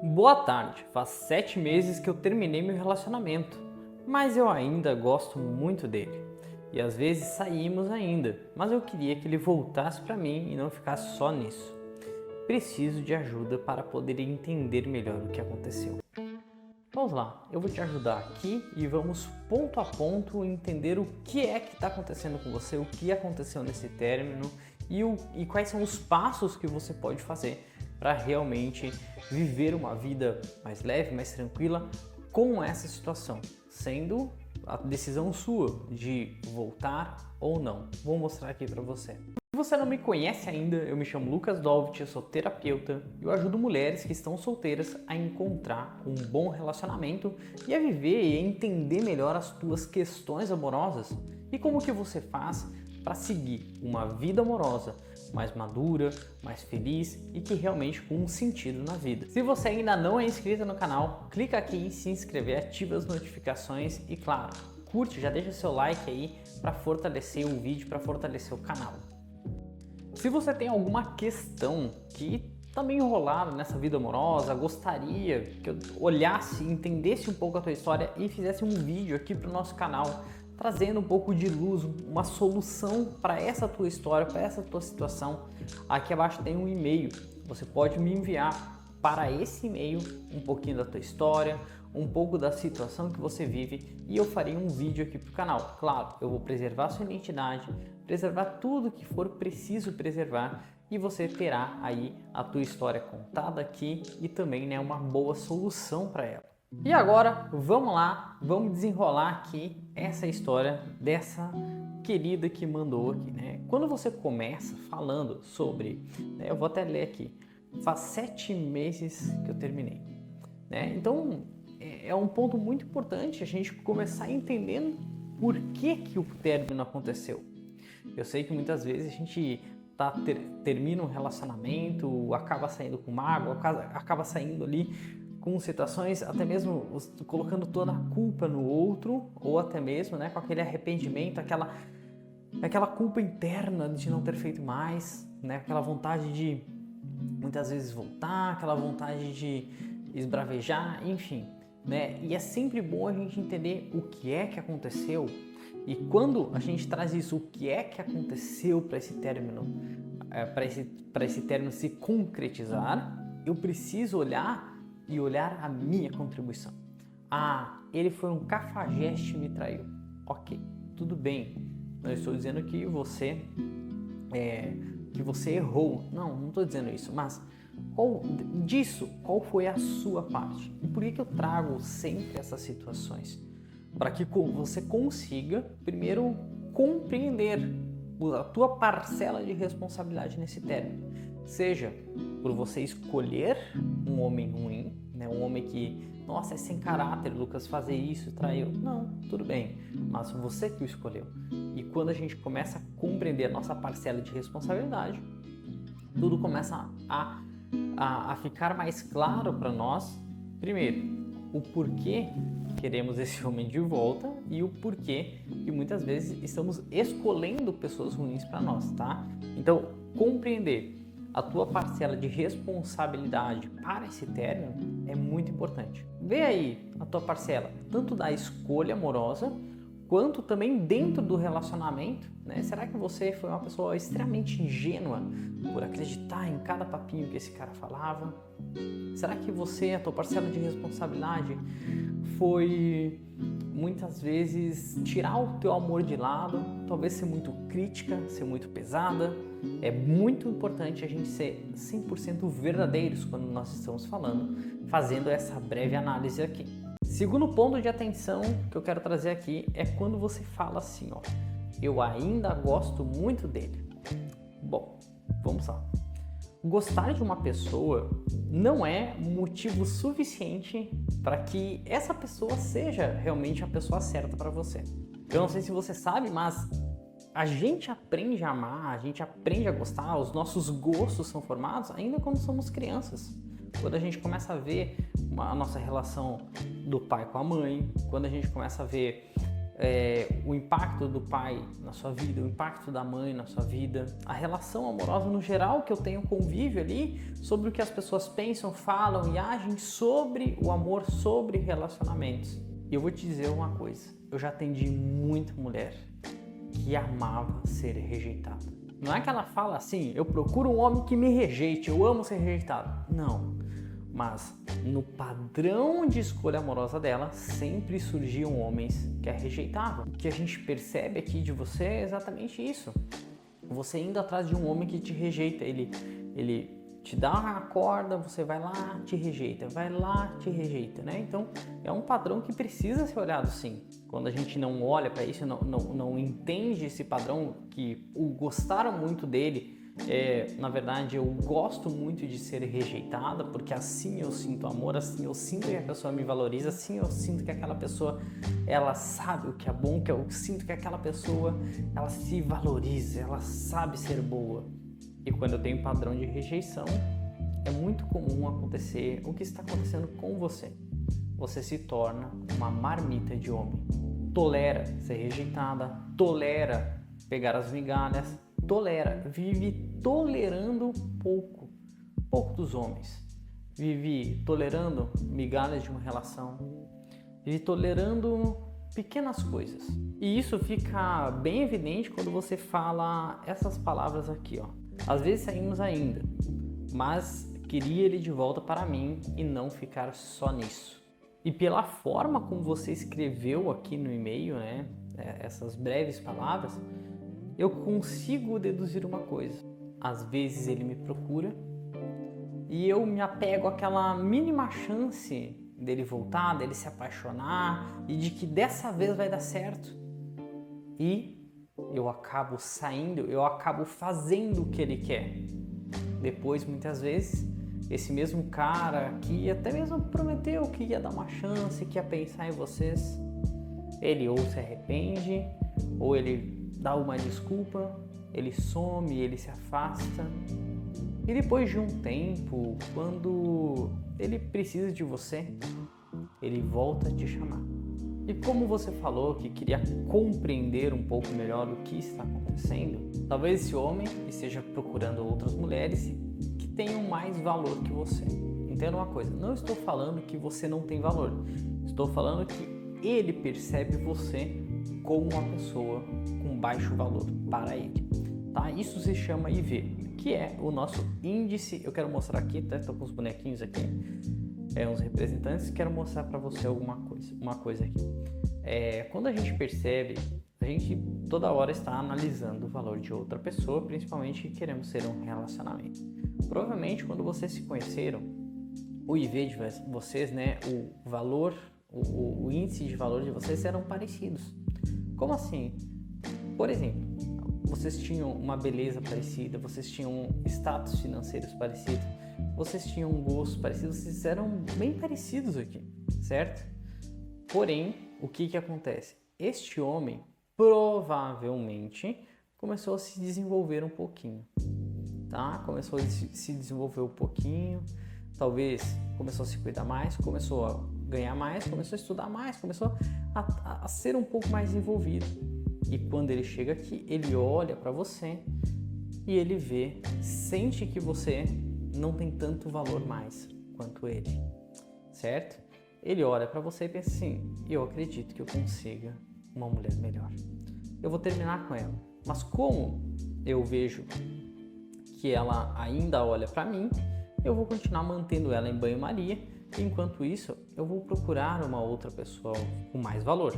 Boa tarde, faz 7 meses que eu terminei meu relacionamento, mas eu ainda gosto muito dele. E às vezes saímos ainda, mas eu queria que ele voltasse para mim e não ficasse só nisso. Preciso de ajuda para poder entender melhor o que aconteceu. Vamos lá, eu vou te ajudar aqui e vamos ponto a ponto entender o que é que está acontecendo com você, o que aconteceu nesse término e quais são os passos que você pode fazer para realmente viver uma vida mais leve, mais tranquila com essa situação, sendo a decisão sua de voltar ou não. Vou mostrar aqui para você. Se você não me conhece ainda, eu me chamo Lucas Dolvich, eu sou terapeuta e eu ajudo mulheres que estão solteiras a encontrar um bom relacionamento e a viver e a entender melhor as tuas questões amorosas e como que você faz para seguir uma vida amorosa mais madura, mais feliz e que realmente com um sentido na vida. Se você ainda não é inscrito no canal, clica aqui em se inscrever, ativa as notificações e claro, curte, já deixa seu like aí para fortalecer o vídeo, para fortalecer o canal. Se você tem alguma questão que também enrolada nessa vida amorosa, gostaria que eu olhasse, entendesse um pouco a tua história e fizesse um vídeo aqui para o nosso canal, trazendo um pouco de luz, uma solução para essa tua história, para essa tua situação, aqui abaixo tem um e-mail. Você pode me enviar para esse e-mail um pouquinho da tua história, um pouco da situação que você vive e eu farei um vídeo aqui para o canal. Claro, eu vou preservar a sua identidade, preservar tudo que for preciso preservar e você terá aí a tua história contada aqui e também uma boa solução para ela. E agora, vamos lá, vamos desenrolar aqui essa história dessa querida que mandou aqui, né? Quando você começa falando sobre, eu vou até ler aqui, faz 7 meses que eu terminei, né? Então, é um ponto muito importante a gente começar entendendo por que o término aconteceu. Eu sei que muitas vezes a gente termina um relacionamento, acaba saindo com mágoa, acaba saindo ali com situações, até mesmo colocando toda a culpa no outro, ou até mesmo com aquele arrependimento, aquela culpa interna de não ter feito mais, aquela vontade de muitas vezes voltar, aquela vontade de esbravejar, enfim. E é sempre bom a gente entender o que é que aconteceu e quando a gente traz isso, o que é que aconteceu para esse término, para esse término se concretizar, eu preciso olhar a minha contribuição. Ah, ele foi um cafajeste e me traiu. Ok, tudo bem. Não estou dizendo que você errou. Não estou dizendo isso. Mas qual foi a sua parte? E por que eu trago sempre essas situações? Para que você consiga, primeiro, compreender a tua parcela de responsabilidade nesse término. Seja por você escolher um homem ruim, um homem que, nossa, é sem caráter, Lucas, fazer isso, traiu. Não, tudo bem, mas você que o escolheu. E quando a gente começa a compreender a nossa parcela de responsabilidade, tudo começa a ficar mais claro para nós, primeiro, o porquê queremos esse homem de volta e o porquê que muitas vezes estamos escolhendo pessoas ruins para nós, tá? Então, compreender a tua parcela de responsabilidade para esse término é muito importante. Vê aí a tua parcela, tanto da escolha amorosa, quanto também dentro do relacionamento, Será que você foi uma pessoa extremamente ingênua por acreditar em cada papinho que esse cara falava? Será que a tua parcela de responsabilidade foi muitas vezes tirar o teu amor de lado, talvez ser muito crítica, ser muito pesada? É muito importante a gente ser 100% verdadeiros quando nós estamos fazendo essa breve análise aqui. Segundo ponto de atenção que eu quero trazer aqui é quando você fala assim, eu ainda gosto muito dele. Bom, vamos lá. Gostar de uma pessoa não é motivo suficiente para que essa pessoa seja realmente a pessoa certa para você. Eu não sei se você sabe, mas a gente aprende a amar, a gente aprende a gostar, os nossos gostos são formados ainda quando somos crianças. Quando a gente começa a ver a nossa relação do pai com a mãe, quando a gente começa a ver o impacto do pai na sua vida, o impacto da mãe na sua vida, a relação amorosa no geral que eu tenho convívio ali, sobre o que as pessoas pensam, falam e agem sobre o amor, sobre relacionamentos. E eu vou te dizer uma coisa, eu já atendi muita mulher que amava ser rejeitada. Não é que ela fala assim, eu procuro um homem que me rejeite, eu amo ser rejeitado. Não. Mas no padrão de escolha amorosa dela, sempre surgiam homens que a rejeitavam. O que a gente percebe aqui de você é exatamente isso. Você indo atrás de um homem que te rejeita, ele te dá uma corda, você vai lá, te rejeita, vai lá, te rejeita, né? Então, é um padrão que precisa ser olhado sim. Quando a gente não olha para isso, não entende esse padrão, que o gostaram muito dele, na verdade, eu gosto muito de ser rejeitada, porque assim eu sinto amor, assim eu sinto que a pessoa me valoriza, assim eu sinto que aquela pessoa, ela sabe o que é bom, que eu sinto que aquela pessoa, ela se valoriza, ela sabe ser boa. E quando eu tenho padrão de rejeição, é muito comum acontecer o que está acontecendo com você. Você se torna uma marmita de homem. Tolera ser rejeitada, tolera pegar as migalhas, vive tolerando pouco dos homens, vive tolerando migalhas de uma relação, vive tolerando pequenas coisas. E isso fica bem evidente quando você fala essas palavras aqui, ó. Às vezes saímos ainda, mas queria ele de volta para mim e não ficar só nisso. E pela forma como você escreveu aqui no e-mail, né, essas breves palavras, eu consigo deduzir uma coisa. Às vezes ele me procura e eu me apego àquela mínima chance dele voltar, dele se apaixonar e de que dessa vez vai dar certo. E eu acabo saindo, eu acabo fazendo o que ele quer. Depois, muitas vezes, esse mesmo cara que até mesmo prometeu que ia dar uma chance, que ia pensar em vocês, ele ou se arrepende, ou ele dá uma desculpa, ele some, ele se afasta. E depois de um tempo, quando ele precisa de você, ele volta a te chamar. E como você falou que queria compreender um pouco melhor o que está acontecendo, talvez esse homem esteja procurando outras mulheres que tenham mais valor que você. Entenda uma coisa, não estou falando que você não tem valor, estou falando que ele percebe você como uma pessoa com baixo valor para ele. Tá? Isso se chama IV, que é o nosso índice. Eu quero mostrar aqui, tá? Estou com os bonequinhos aqui, uns representantes, quero mostrar para você uma coisa aqui. Quando a gente percebe, a gente toda hora está analisando o valor de outra pessoa, principalmente que queremos ser um relacionamento. Provavelmente quando vocês se conheceram, o IV de vocês, né, o valor, o índice de valor de vocês eram parecidos. Como assim? Por exemplo, vocês tinham uma beleza parecida, vocês tinham status financeiros parecidos, vocês tinham um gosto parecido, vocês eram bem parecidos aqui, certo? Porém, o que acontece? Este homem provavelmente começou a se desenvolver um pouquinho, tá? Começou a se desenvolver um pouquinho, talvez começou a se cuidar mais, começou a ganhar mais, começou a estudar mais, começou a ser um pouco mais envolvido. E quando ele chega aqui, ele olha para você e ele vê, sente que você não tem tanto valor mais quanto ele, certo? Ele olha para você e pensa assim, eu acredito que eu consiga uma mulher melhor. Eu vou terminar com ela, mas como eu vejo que ela ainda olha para mim, eu vou continuar mantendo ela em banho-maria. Enquanto isso, eu vou procurar uma outra pessoa com mais valor.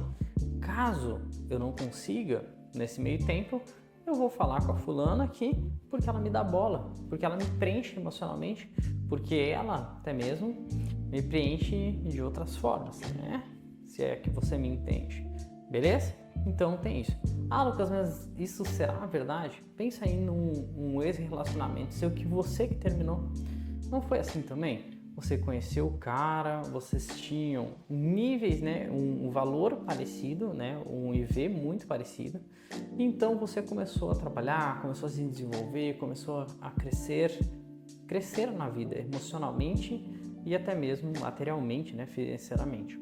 Caso eu não consiga, nesse meio tempo, eu vou falar com a fulana aqui porque ela me dá bola, porque ela me preenche emocionalmente, porque ela até mesmo me preenche de outras formas, né? Se é que você me entende. Beleza? Então tem isso. Ah, Lucas, mas isso será verdade? Pensa aí num ex-relacionamento seu que você que terminou. Não foi assim também? Você conheceu o cara, vocês tinham níveis, né, um valor parecido, né, um IV muito parecido. Então você começou a trabalhar, começou a se desenvolver, começou a crescer na vida, emocionalmente e até mesmo materialmente, né, financeiramente.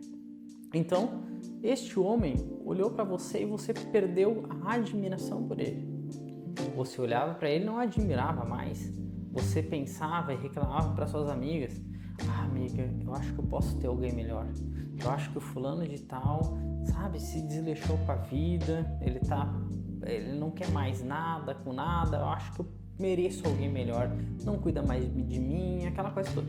Então, este homem olhou para você e você perdeu a admiração por ele. Você olhava para ele e não admirava mais. Você pensava e reclamava para suas amigas: ah, amiga, eu acho que eu posso ter alguém melhor. Eu acho que o fulano de tal, sabe, se desleixou com a vida, ele não quer mais nada com nada, eu acho que eu mereço alguém melhor, não cuida mais de mim, aquela coisa toda.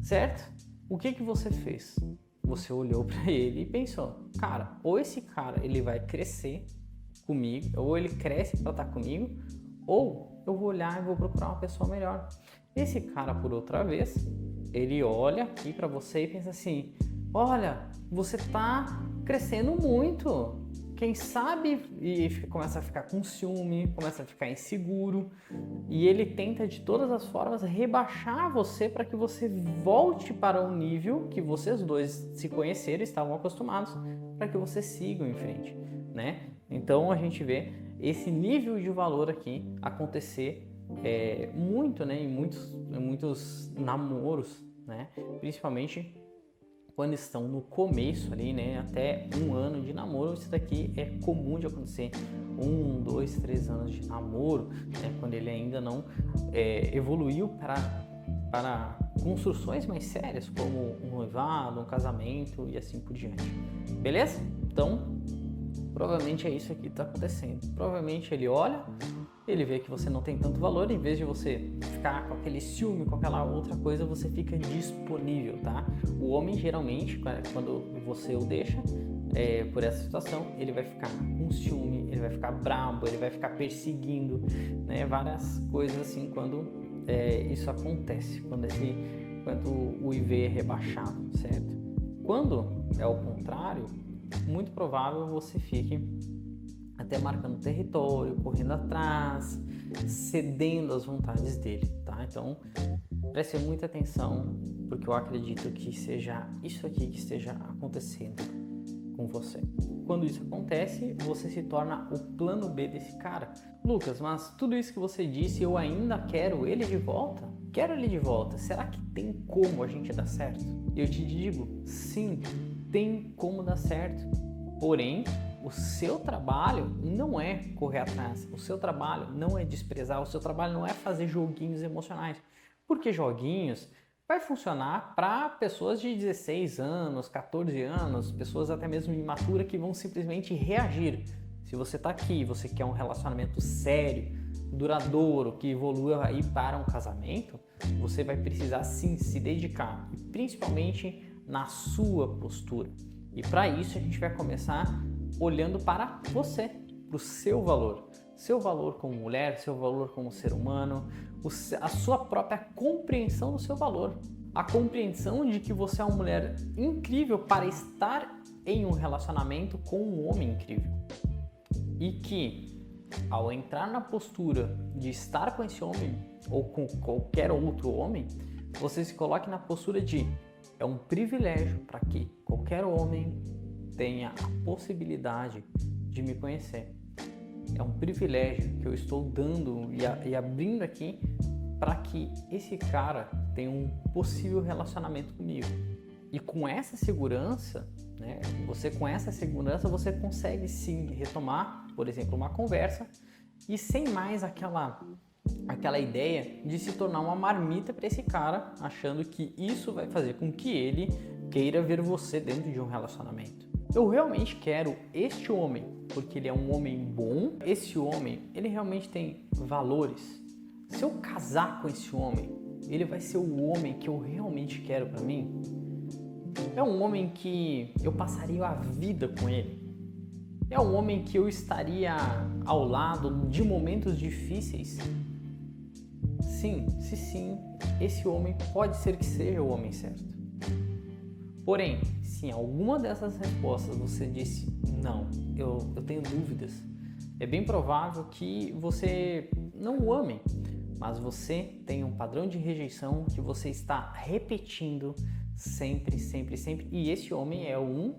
Certo? O que você fez? Você olhou para ele e pensou: cara, ou esse cara ele vai crescer comigo, ou ele cresce para estar comigo, ou eu vou olhar e vou procurar uma pessoa melhor. Esse cara, por outra vez, ele olha aqui para você e pensa assim: olha, você tá crescendo muito. Quem sabe, e começa a ficar com ciúme, começa a ficar inseguro, e ele tenta de todas as formas rebaixar você para que você volte para o nível que vocês dois se conheceram e estavam acostumados, para que vocês sigam em frente, né? Então a gente vê esse nível de valor aqui acontecer muito, né, em muitos namoros, né? Principalmente quando estão no começo ali, né, até 1 ano de namoro. Isso daqui é comum de acontecer, 1, 2, 3 anos de namoro, né, quando ele ainda não evoluiu para construções mais sérias, como um noivado, um casamento e assim por diante. Beleza? Então, provavelmente é isso aqui que está acontecendo. Provavelmente ele olha, ele vê que você não tem tanto valor, em vez de você ficar com aquele ciúme, com aquela outra coisa, você fica disponível, tá? O homem, geralmente, quando você o deixa por essa situação, ele vai ficar com ciúme, ele vai ficar brabo, ele vai ficar perseguindo, né? Várias coisas assim quando isso acontece, quando o IV é rebaixado, certo? Quando é o contrário, muito provável você fique até marcando território, correndo atrás, cedendo às vontades dele, tá? Então, preste muita atenção, porque eu acredito que seja isso aqui que esteja acontecendo com você. Quando isso acontece, você se torna o plano B desse cara. Lucas, mas tudo isso que você disse, eu ainda quero ele de volta? Quero ele de volta. Será que tem como a gente dar certo? Eu te digo, sim, tem como dar certo. Porém, o seu trabalho não é correr atrás, o seu trabalho não é desprezar, o seu trabalho não é fazer joguinhos emocionais. Porque joguinhos vai funcionar para pessoas de 16 anos, 14 anos, pessoas até mesmo imaturas que vão simplesmente reagir. Se você está aqui, você quer um relacionamento sério, duradouro, que evolua aí para um casamento, você vai precisar sim se dedicar, principalmente na sua postura. E para isso a gente vai começar olhando para você, para o seu valor como mulher, seu valor como ser humano, a sua própria compreensão do seu valor, a compreensão de que você é uma mulher incrível para estar em um relacionamento com um homem incrível e que ao entrar na postura de estar com esse homem ou com qualquer outro homem, você se coloque na postura de é um privilégio para que qualquer homem tenha a possibilidade de me conhecer. É um privilégio que eu estou dando e abrindo aqui para que esse cara tenha um possível relacionamento comigo. E com essa segurança, né, você consegue sim retomar, por exemplo, uma conversa e sem mais aquela ideia de se tornar uma marmita para esse cara, achando que isso vai fazer com que ele queira ver você dentro de um relacionamento. Eu realmente quero este homem porque ele é um homem bom, esse homem, ele realmente tem valores. Se eu casar com esse homem, ele vai ser o homem que eu realmente quero para mim? É um homem que eu passaria a vida com ele? É um homem que eu estaria ao lado de momentos difíceis? Sim, se sim, esse homem pode ser que seja o homem certo. Porém, se em alguma dessas respostas você disse, não, eu tenho dúvidas, é bem provável que você não o ame, mas você tem um padrão de rejeição que você está repetindo sempre, e esse homem é um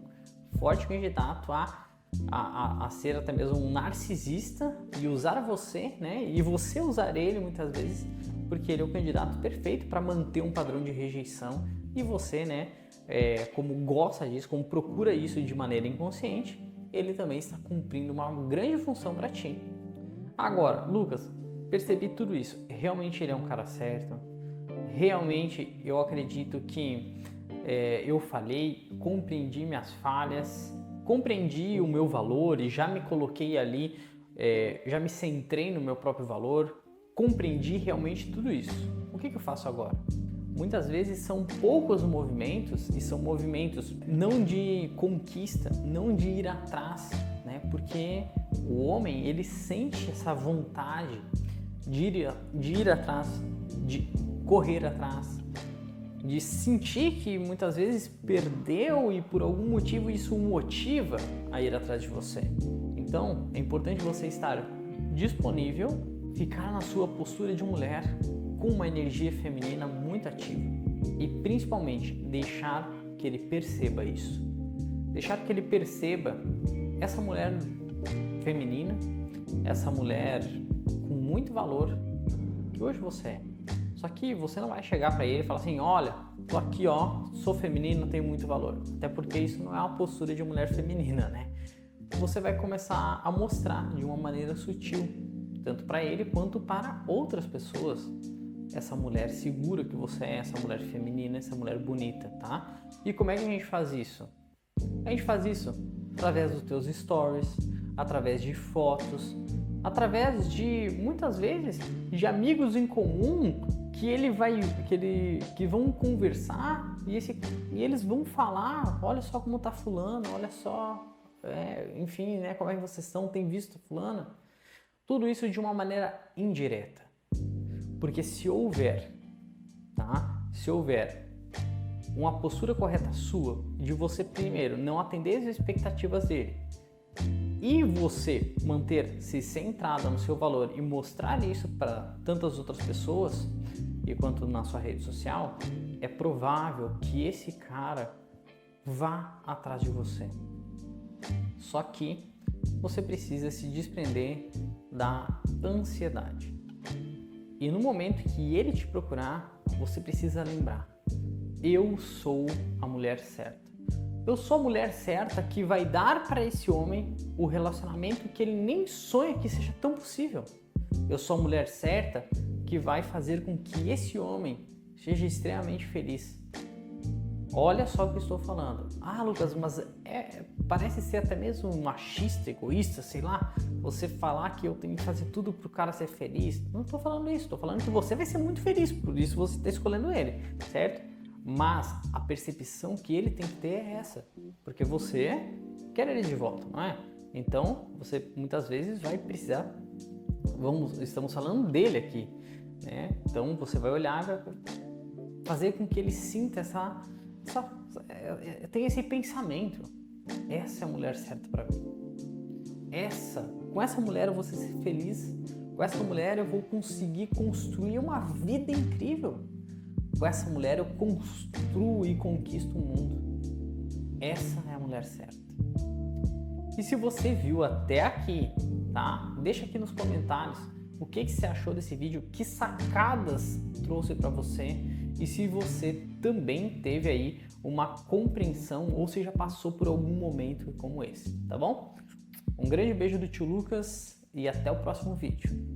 forte candidato a ser até mesmo um narcisista e usar você, né? E você usar ele muitas vezes, porque ele é o candidato perfeito para manter um padrão de rejeição e você, né, como gosta disso, como procura isso de maneira inconsciente, ele também está cumprindo uma grande função para ti. Agora, Lucas, percebi tudo isso. Realmente ele é um cara certo? Realmente eu acredito que eu falhei, compreendi minhas falhas, compreendi o meu valor e já me coloquei ali, já me centrei no meu próprio valor, compreendi realmente tudo isso. O que eu faço agora? Muitas vezes são poucos movimentos e são movimentos não de conquista, não de ir atrás, né? Porque o homem, ele sente essa vontade de ir atrás, de correr atrás, de sentir que muitas vezes perdeu e por algum motivo isso o motiva a ir atrás de você. Então, é importante você estar disponível, ficar na sua postura de mulher com uma energia feminina muito ativa e principalmente deixar que ele perceba isso. Deixar que ele perceba essa mulher feminina, essa mulher com muito valor que hoje você é. Só que você não vai chegar para ele e falar assim, olha, tô aqui, ó, sou feminino, tenho muito valor. Até porque isso não é uma postura de mulher feminina, né? Você vai começar a mostrar de uma maneira sutil, tanto para ele quanto para outras pessoas, essa mulher segura que você é, essa mulher feminina, essa mulher bonita, tá? E como é que a gente faz isso? A gente faz isso através dos teus stories, através de fotos, através de, muitas vezes, de amigos em comum que vão conversar e eles vão falar, olha só como tá fulano, olha só, enfim, né, como é que vocês estão, tem visto fulana? Tudo isso de uma maneira indireta. Porque se houver uma postura correta sua, de você primeiro não atender as expectativas dele e você manter-se centrada no seu valor e mostrar isso para tantas outras pessoas e quanto na sua rede social, é provável que esse cara vá atrás de você. Só que você precisa se desprender da ansiedade. E no momento que ele te procurar, você precisa lembrar: eu sou a mulher certa. Eu sou a mulher certa que vai dar para esse homem o relacionamento que ele nem sonha que seja tão possível. Eu sou a mulher certa que vai fazer com que esse homem seja extremamente feliz. Olha só o que eu estou falando. Ah, Lucas, mas parece ser até mesmo machista, egoísta, sei lá, você falar que eu tenho que fazer tudo pro cara ser feliz. Não estou falando isso, estou falando que você vai ser muito feliz, por isso você está escolhendo ele, certo? Mas a percepção que ele tem que ter é essa, porque você quer ele de volta, não é? Então, você muitas vezes vai precisar, estamos falando dele aqui, né? Então, você vai olhar, vai fazer com que ele sinta tem esse pensamento: essa é a mulher certa para mim. Com essa mulher eu vou ser feliz. Com essa mulher eu vou conseguir construir uma vida incrível. Com essa mulher eu construo e conquisto o mundo. Essa é a mulher certa. E se você viu até aqui, tá? Deixa aqui nos comentários o que você achou desse vídeo, que sacadas trouxe para você e se você também teve aí uma compreensão ou se já passou por algum momento como esse, tá bom? Um grande beijo do tio Lucas e até o próximo vídeo.